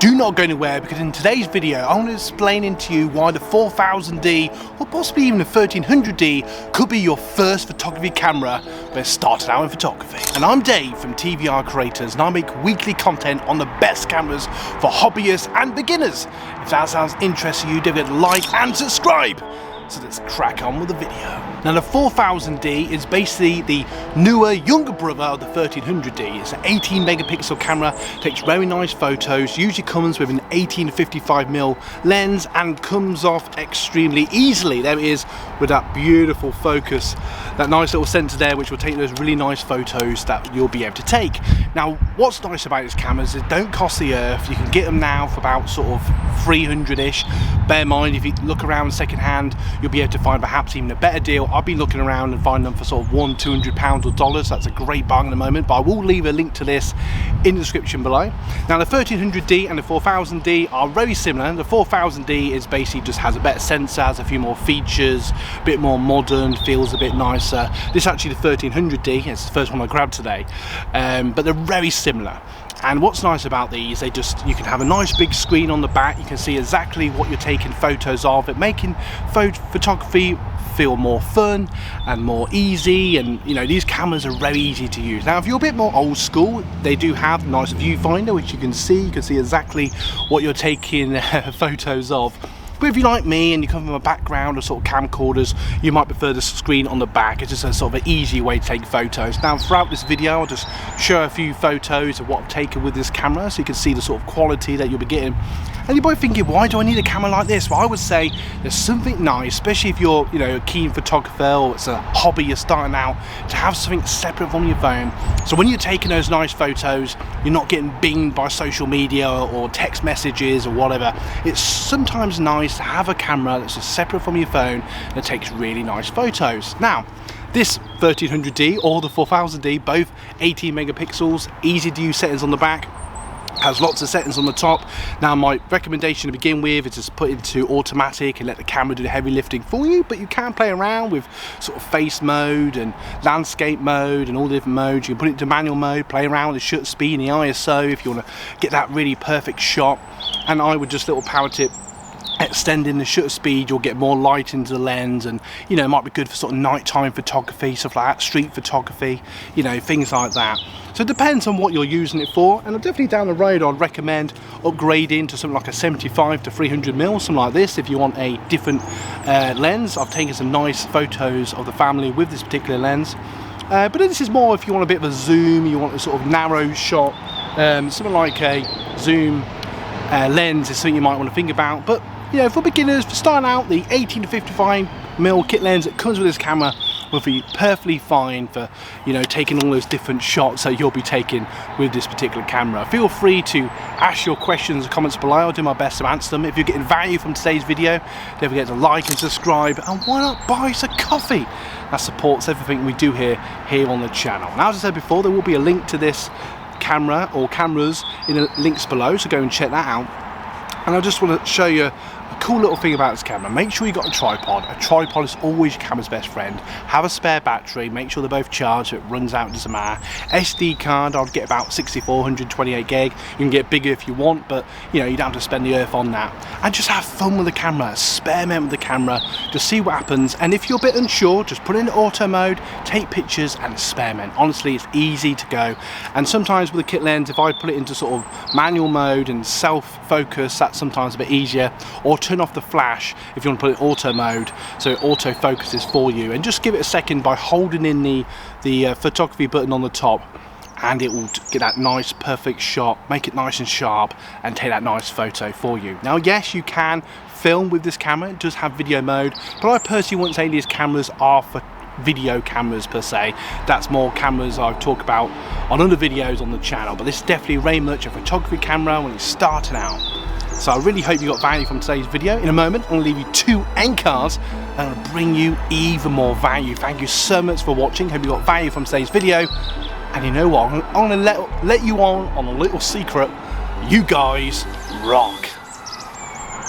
Do not go anywhere, because in today's video I want to explain to you why the 4000D or possibly even the 1300D could be your first photography camera when starting out in photography. And I'm Dave from TVR Creators, and I make weekly content on the best cameras for hobbyists and beginners. If that sounds interesting to you, don't forget to like and subscribe. So let's crack on with the video. Now the 4000D is basically the newer, younger brother of the 1300D. It's an 18 megapixel camera, takes very nice photos, usually comes with an 18 to 55mm lens and comes off extremely easily. There it is with that beautiful focus, that nice little sensor there which will take those really nice photos that you'll be able to take. Now what's nice about these cameras is they don't cost the earth. You can get them now for about sort of 300-ish. Bear in mind, if you look around second hand, you'll be able to find perhaps even a better deal. I've been looking around and finding them for sort of £200 or dollars. That's a great bargain at the moment, but I will leave a link to this in the description below. Now the 1300D and the 4000D are very similar. The 4000D is basically just has a better sensor, has a few more features, a bit more modern, feels a bit nicer. This is actually the 1300D, it's the first one I grabbed today, but they're very similar. And what's nice about these, you can have a nice big screen on the back, you can see exactly what you're taking photos of, it making photography feel more fun and more easy. And you know, these cameras are very easy to use. Now if you're a bit more old school, they do have a nice viewfinder which you can see exactly what you're taking photos of. But if you're like me and you come from a background of sort of camcorders, you might prefer the screen on the back. It's just a sort of an easy way to take photos. Now throughout this video I'll just show a few photos of what I've taken with this camera so you can see the sort of quality that you'll be getting. And you're both thinking, why do I need a camera like this? Well, I would say there's something nice, especially if you're, a keen photographer or it's a hobby you're starting out, to have something separate from your phone. So when you're taking those nice photos, you're not getting binged by social media or text messages or whatever. It's sometimes nice to have a camera that's just separate from your phone that takes really nice photos. Now, this 1300D or the 4000D, both 18 megapixels, easy to use settings on the back, has lots of settings on the top. Now my recommendation to begin with is just put into automatic and let the camera do the heavy lifting for you, but you can play around with sort of face mode and landscape mode and all the different modes. You can put it into manual mode, play around with the shutter speed and the ISO if you want to get that really perfect shot. And I would just little power tip, extending the shutter speed, you'll get more light into the lens, and it might be good for sort of nighttime photography, stuff like that, street photography, things like that. So it depends on what you're using it for, and definitely down the road I'd recommend upgrading to something like a 75 to 300mm, something like this, if you want a different lens. I've taken some nice photos of the family with this particular lens, but this is more if you want a bit of a zoom, you want a sort of narrow shot, something like a zoom lens is something you might want to think about. But for beginners, for starting out, the 18 to 55mm kit lens that comes with this camera will be perfectly fine for taking all those different shots that you'll be taking with this particular camera. Feel free to ask your questions in the comments below. I'll do my best to answer them. If you're getting value from today's video, don't forget to like and subscribe, and why not buy us a coffee? That supports everything we do here on the channel. Now, as I said before, there will be a link to this camera or cameras in the links below, so go and check that out. And I just want to show you a cool little thing about this camera. Make sure you got a tripod. A tripod is always your camera's best friend. Have a spare battery, make sure they're both charged so it runs out, doesn't matter. SD card, I'd get about 64, 128 gig. You can get bigger if you want, but you don't have to spend the earth on that. And just have fun with the camera, experiment with the camera, just see what happens. And if you're a bit unsure, just put it in auto mode, take pictures and experiment. Honestly, it's easy to go. And sometimes with a kit lens, if I put it into sort of manual mode and self-focus, that's sometimes a bit easier. Or turn off the flash if you want to put it in auto mode so it auto focuses for you, and just give it a second by holding in the photography button on the top, and it will get that nice perfect shot, make it nice and sharp and take that nice photo for you. Now yes, you can film with this camera, it does have video mode, but I personally wouldn't say these cameras are for video cameras per se. That's more cameras I've talked about on other videos on the channel, but this is definitely very much a photography camera when it's starting out. So I really hope you got value from today's video. In a moment, I'm going to leave you 2 end cards that are going to bring you even more value. Thank you so much for watching. Hope you got value from today's video. And you know what? I'm going to let you on a little secret. You guys rock.